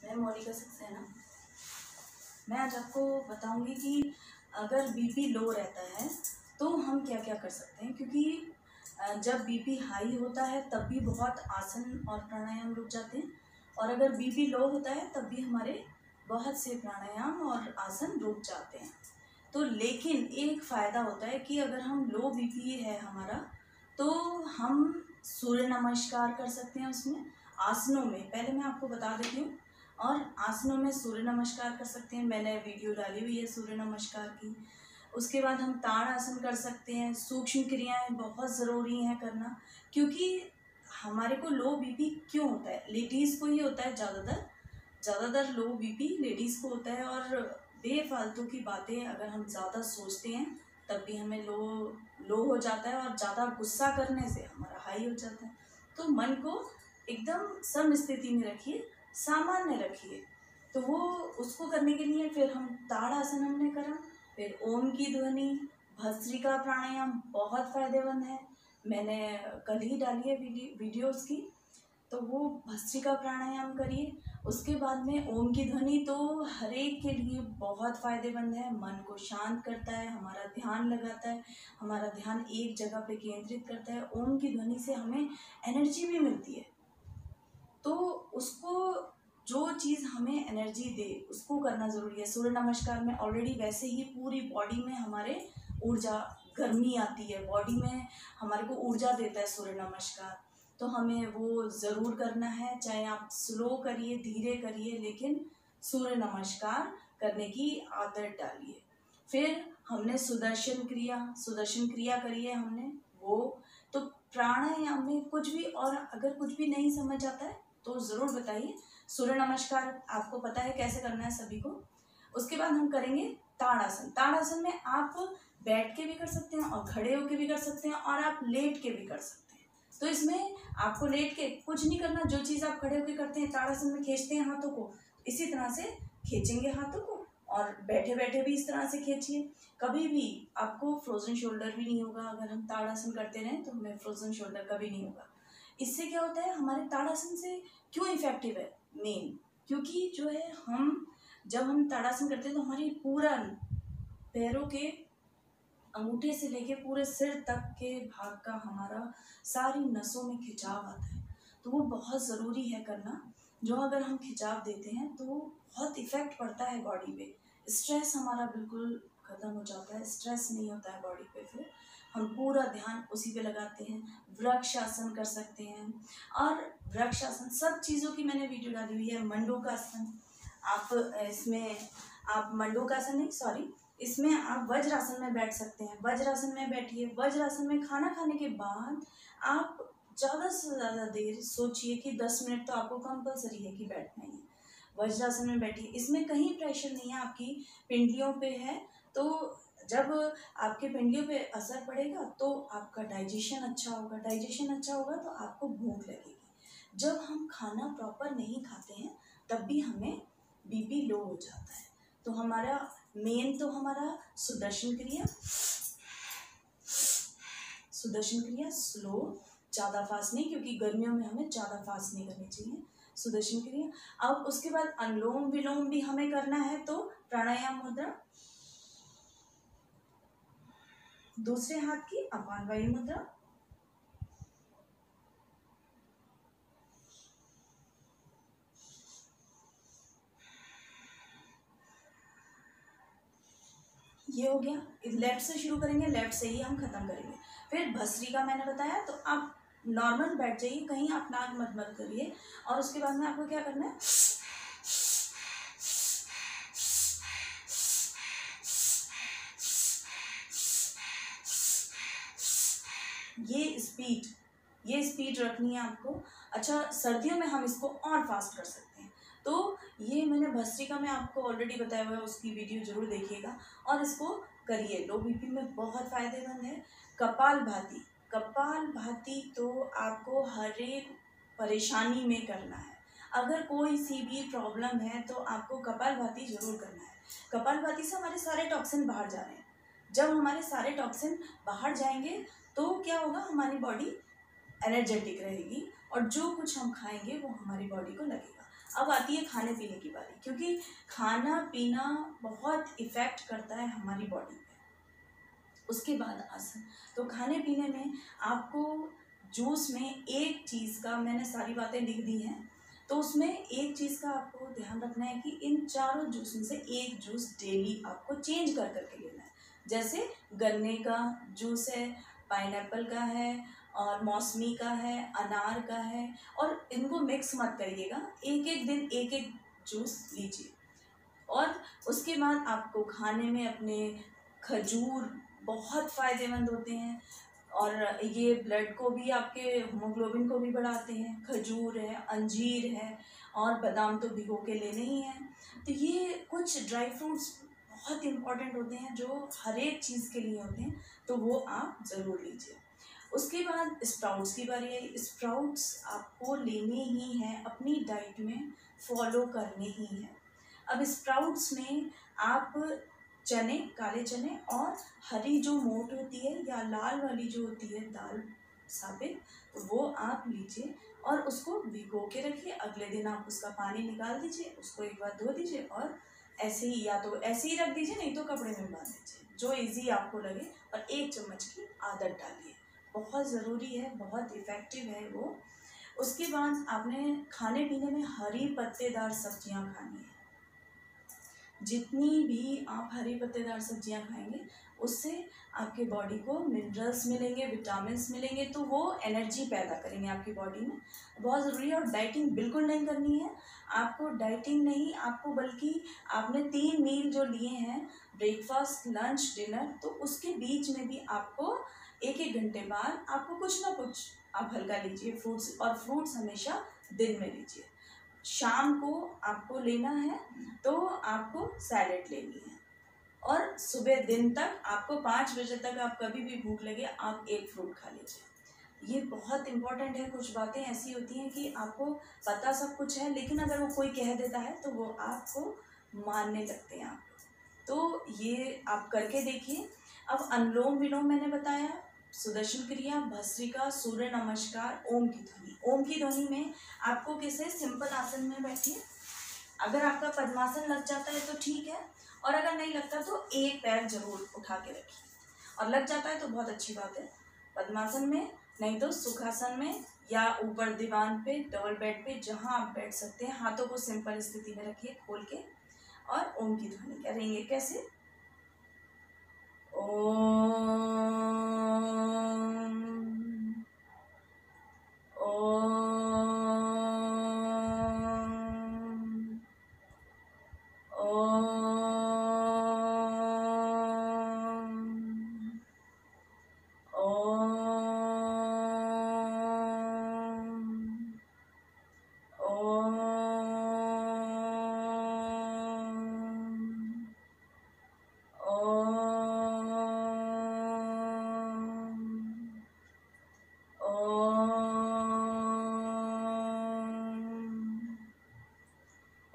मैं मोनिका सक्सेना। मैं आज आपको बताऊंगी कि अगर बीपी लो रहता है तो हम क्या क्या कर सकते हैं, क्योंकि जब बीपी हाई होता है तब भी बहुत आसन और प्राणायाम रुक जाते हैं, और अगर बीपी लो होता है तब भी हमारे बहुत से प्राणायाम और आसन रुक जाते हैं। तो लेकिन एक फ़ायदा होता है कि अगर हम लो बीपी है हमारा, तो हम सूर्य नमस्कार कर सकते हैं। उसमें आसनों में पहले मैं आपको बता देती हूँ, और आसनों में सूर्य नमस्कार कर सकते हैं। मैंने वीडियो डाली हुई है सूर्य नमस्कार की। उसके बाद हम ताड़ आसन कर सकते हैं। सूक्ष्म क्रियाएं बहुत ज़रूरी हैं करना, क्योंकि हमारे को लो बीपी क्यों होता है, लेडीज़ को ही होता है ज़्यादातर लो बीपी लेडीज़ को होता है। और बेफालतू की बातें अगर हम ज़्यादा सोचते हैं तब भी हमें लो हो जाता है, और ज़्यादा गुस्सा करने से हमारा हाई हो जाता है। तो मन को एकदम सम स्थिति में रखिए, सामान्य रखिए। तो वो उसको करने के लिए फिर हम ताड़ आसन हमने करा, फिर ओम की ध्वनि, भस्त्रिका प्राणायाम बहुत फ़ायदेमंद है। मैंने कल ही डाली है वीडियो उसकी, तो वो भस्त्रिका प्राणायाम करिए। उसके बाद में ओम की ध्वनि तो हर एक के लिए बहुत फ़ायदेमंद है। मन को शांत करता है, हमारा ध्यान लगाता है, हमारा ध्यान एक जगह पे केंद्रित करता है। ओम की ध्वनि से हमें एनर्जी भी मिलती है। तो उसको, जो चीज़ हमें एनर्जी दे उसको करना ज़रूरी है। सूर्य नमस्कार में ऑलरेडी वैसे ही पूरी बॉडी में हमारे ऊर्जा, गर्मी आती है बॉडी में, हमारे को ऊर्जा देता है सूर्य नमस्कार। तो हमें वो ज़रूर करना है, चाहे आप स्लो करिए, धीरे करिए, लेकिन सूर्य नमस्कार करने की आदत डालिए। फिर हमने सुदर्शन क्रिया करी है हमने वो। तो प्राणायाम में कुछ भी, और अगर कुछ भी नहीं समझ आता है तो ज़रूर बताइए। सूर्य नमस्कार आपको पता है कैसे करना है सभी को। उसके बाद हम करेंगे ताड़ आसन। ताड़ आसन में आप बैठ के भी कर सकते हैं और खड़े होके भी कर सकते हैं, और आप लेट के भी कर सकते हैं। तो इसमें आपको लेट के कुछ नहीं करना, जो चीज़ आप खड़े होके करते हैं, ताड़ आसन में खींचते हैं हाथों को, इसी तरह से खींचेंगे हाथों को, और बैठे बैठे भी इस तरह से खींचिए। कभी भी आपको फ्रोजन शोल्डर भी नहीं होगा। अगर हम ताड़ आसन करते रहें तो हमें फ्रोजन शोल्डर कभी नहीं होगा। इससे क्या होता है, हमारे ताड़ आसन से क्यों इफेक्टिव है मेन, क्योंकि जो है जब हम ताड़ासन करते हैं तो हमारी पूरा पैरों के अंगूठे से लेके पूरे सिर तक के भाग का हमारा सारी नसों में खिंचाव आता है। तो वो बहुत ज़रूरी है करना। जो अगर हम खिंचाव देते हैं तो बहुत इफ़ेक्ट पड़ता है बॉडी पे। स्ट्रेस हमारा बिल्कुल ख़त्म हो जाता है, स्ट्रेस नहीं होता है बॉडी पे। फिर हम पूरा ध्यान उसी पे लगाते हैं। वृक्ष आसन कर सकते हैं, और वृक्ष आसन सब चीज़ों की मैंने वीडियो डाली हुई है। मंडूकासन, आप इसमें आप मंडूकासन नहीं, सॉरी, इसमें आप वज्रासन में बैठ सकते हैं। वज्रासन में बैठिए। वज्रासन में खाना खाने के बाद आप ज़्यादा से ज़्यादा देर सोचिए कि 10 मिनट तो आपको कंपलसरी है कि बैठना ही है। वज्रासन में बैठिए। इसमें कहीं प्रेशर नहीं है, आपकी पिंडलियों पे है। तो जब आपके पिंडलियों पे असर पड़ेगा तो आपका डाइजेशन अच्छा होगा। डाइजेशन अच्छा होगा तो आपको भूख लगेगी। जब हम खाना प्रॉपर नहीं खाते हैं तब भी हमें बीपी लो हो जाता है। तो हमारा मेन तो हमारा सुदर्शन क्रिया स्लो, ज़्यादा फास्ट नहीं, क्योंकि गर्मियों में हमें ज़्यादा फास्ट नहीं करनी चाहिए। सुदर्शन क्रिया। अब उसके बाद अनुलोम विलोम भी हमें करना है। तो प्राणायाम मुद्रा, दूसरे हाथ की अपान वायु मुद्रा, ये हो गया। लेफ्ट से शुरू करेंगे, लेफ्ट से ही हम खत्म करेंगे। फिर भस्त्रिका मैंने बताया, तो आप नॉर्मल बैठ जाइए, कहीं आप नाक मत करिए। और उसके बाद में आपको क्या करना है, ये स्पीड रखनी है आपको। अच्छा, सर्दियों में हम इसको और फास्ट कर सकते हैं। तो ये मैंने भस्त्रिका में आपको ऑलरेडी बताया हुआ है, उसकी वीडियो जरूर देखिएगा और इसको करिए। लो बीपी में बहुत फ़ायदेमंद है। कपाल भाती तो आपको हर एक परेशानी में करना है। अगर कोई सी भी प्रॉब्लम है तो आपको कपाल भाती जरूर करना है। कपाल भाती से हमारे सारे टॉक्सिन बाहर जा रहे हैं। जब हमारे सारे टॉक्सिन बाहर जाएंगे तो क्या होगा, हमारी बॉडी एनर्जेटिक रहेगी और जो कुछ हम खाएंगे वो हमारी बॉडी को लगेगा। अब आती है खाने पीने की बारी, क्योंकि खाना पीना बहुत इफ़ेक्ट करता है हमारी बॉडी पे। उसके बाद आसन। तो खाने पीने में आपको जूस में एक चीज़ का, मैंने सारी बातें लिख दी हैं, तो उसमें एक चीज़ का आपको ध्यान रखना है कि इन चारों जूस में से एक जूस डेली आपको चेंज कर करके लेना है। जैसे गन्ने का जूस है, पाइनएप्पल का है, और मौसमी का है, अनार का है, और इनको मिक्स मत करिएगा, एक एक दिन एक एक जूस लीजिए। और उसके बाद आपको खाने में अपने खजूर बहुत फ़ायदेमंद होते हैं, और ये ब्लड को भी, आपके हीमोग्लोबिन को भी बढ़ाते हैं। खजूर है, अंजीर है, और बादाम तो भिगो के लेने ही हैं। तो ये कुछ ड्राई फ्रूट्स बहुत इम्पॉर्टेंट होते हैं जो हर एक चीज़ के लिए होते हैं, तो वो आप ज़रूर लीजिए। उसके बाद स्प्राउट्स की बारी आई। स्प्राउट्स आपको लेने ही हैं, अपनी डाइट में फॉलो करने ही हैं। अब स्प्राउट्स में आप चने, काले चने, और हरी जो मोट होती है या लाल वाली जो होती है दाल साबित, तो वो आप लीजिए और उसको भिगो के रखिए। अगले दिन आप उसका पानी निकाल दीजिए, उसको एक बार धो दीजिए, और ऐसे ही, या तो ऐसे ही रख दीजिए, नहीं तो कपड़े में बांध दीजिए, जो इजी आपको लगे, और 1 चम्मच की आदत डालिए। बहुत ज़रूरी है, बहुत इफ़ेक्टिव है वो। उसके बाद आपने खाने पीने में हरी पत्तेदार सब्जियां खानी है। जितनी भी आप हरी पत्तेदार सब्जियां खाएंगे, उससे आपके बॉडी को मिनरल्स मिलेंगे, विटामिन्स मिलेंगे, तो वो एनर्जी पैदा करेंगे आपकी बॉडी में। बहुत ज़रूरी है। और डाइटिंग बिल्कुल नहीं करनी है आपको, डाइटिंग नहीं आपको, बल्कि आपने 3 मील जो लिए हैं, ब्रेकफास्ट, लंच, डिनर, तो उसके बीच में भी आपको 1-1 घंटे बाद आपको कुछ ना कुछ आप हल्का लीजिए। फ्रूट्स, और फ्रूट्स हमेशा दिन में लीजिए। शाम को आपको लेना है तो आपको सैलेड लेनी है, और सुबह दिन तक आपको 5 बजे तक, आप कभी भी भूख लगे, आप 1 फ्रूट खा लीजिए। ये बहुत इम्पोर्टेंट है। कुछ बातें ऐसी होती हैं कि आपको पता सब कुछ है, लेकिन अगर वो कोई कह देता है तो वो आपको मानने लगते हैं आप। तो ये आप करके देखिए। अब अनुलोम विलोम मैंने बताया, सुदर्शन क्रिया, भस्त्रिका, सूर्य नमस्कार, ओम की ध्वनि। ओम की ध्वनि में आपको कैसे, सिंपल आसन में बैठिए। अगर आपका पद्मासन लग जाता है तो ठीक है, और अगर नहीं लगता तो एक पैर जरूर उठा के रखिए, और लग जाता है तो बहुत अच्छी बात है। पद्मासन में, नहीं तो सुखासन में, या ऊपर दीवान पे, डबल बेड पे, जहाँ आप बैठ सकते हैं, हाथों को सिंपल स्थिति में रखिए खोल के, और ओम की ध्वनि करेंगे। कैसे? ओम, ओम, ओम, ओम,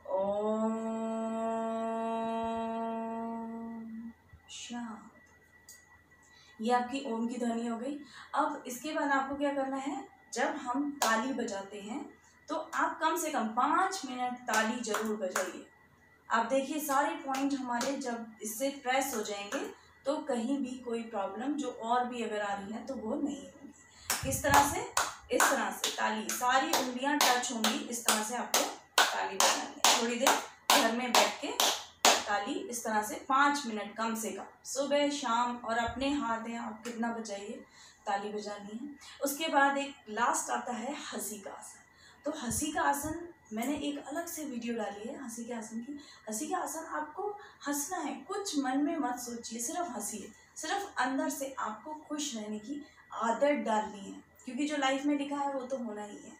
ओम, शांत। ये आपकी ओम की ध्वनि हो गई। अब इसके बाद आपको क्या करना है, जब हम ताली बजाते हैं तो आप कम से कम 5 मिनट ताली जरूर बजाइए। आप देखिए सारे पॉइंट हमारे जब इससे प्रेस हो जाएंगे तो कहीं भी कोई प्रॉब्लम जो और भी अगर आ रही है तो वो नहीं होगी। किस तरह से? इस तरह से ताली, सारी उंगलियां टच होंगी, इस तरह से आपको ताली बजानी है। थोड़ी देर घर में बैठ के ताली इस तरह से 5 मिनट कम से कम, सुबह शाम, और अपने हाथ हैं, आप कितना बजाइए, ताली बजानी है। उसके बाद एक लास्ट आता है हंसी का आसन। तो हंसी का आसन मैंने एक अलग से वीडियो डाली है हंसी के आसन की। हंसी का आसन आपको हंसना है, कुछ मन में मत सोचिए, सिर्फ हंसिए। सिर्फ अंदर से आपको खुश रहने की आदत डालनी है, क्योंकि जो लाइफ में लिखा है वो तो होना ही है।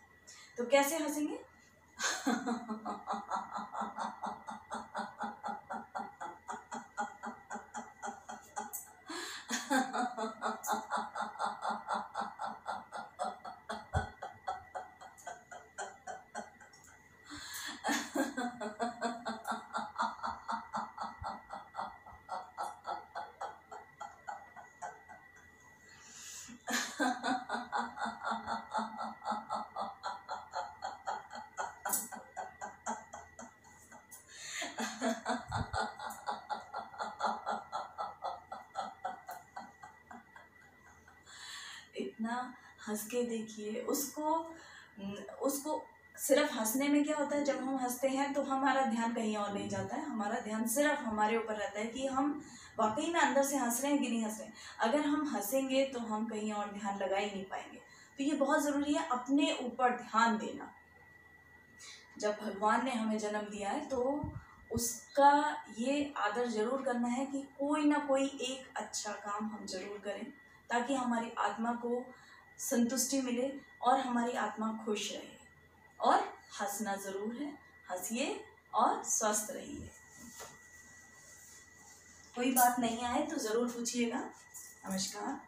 तो कैसे हंसेंगे? कितना हंस के देखिए उसको सिर्फ हंसने में क्या होता है, जब हम हंसते हैं तो हमारा ध्यान कहीं और नहीं जाता है, हमारा ध्यान सिर्फ हमारे ऊपर रहता है कि हम वाकई में अंदर से हंस रहे हैं कि नहीं हंस रहे हैं। अगर हम हंसेंगे तो हम कहीं और ध्यान लगा ही नहीं पाएंगे। तो ये बहुत ज़रूरी है अपने ऊपर ध्यान देना। जब भगवान ने हमें जन्म दिया है तो उसका ये आदर ज़रूर करना है कि कोई ना कोई एक अच्छा काम हम ज़रूर करें, ताकि हमारी आत्मा को संतुष्टि मिले और हमारी आत्मा खुश रहे। और हंसना ज़रूर है, हंसिए और स्वस्थ रहिए। कोई बात नहीं आए तो ज़रूर पूछिएगा। नमस्कार।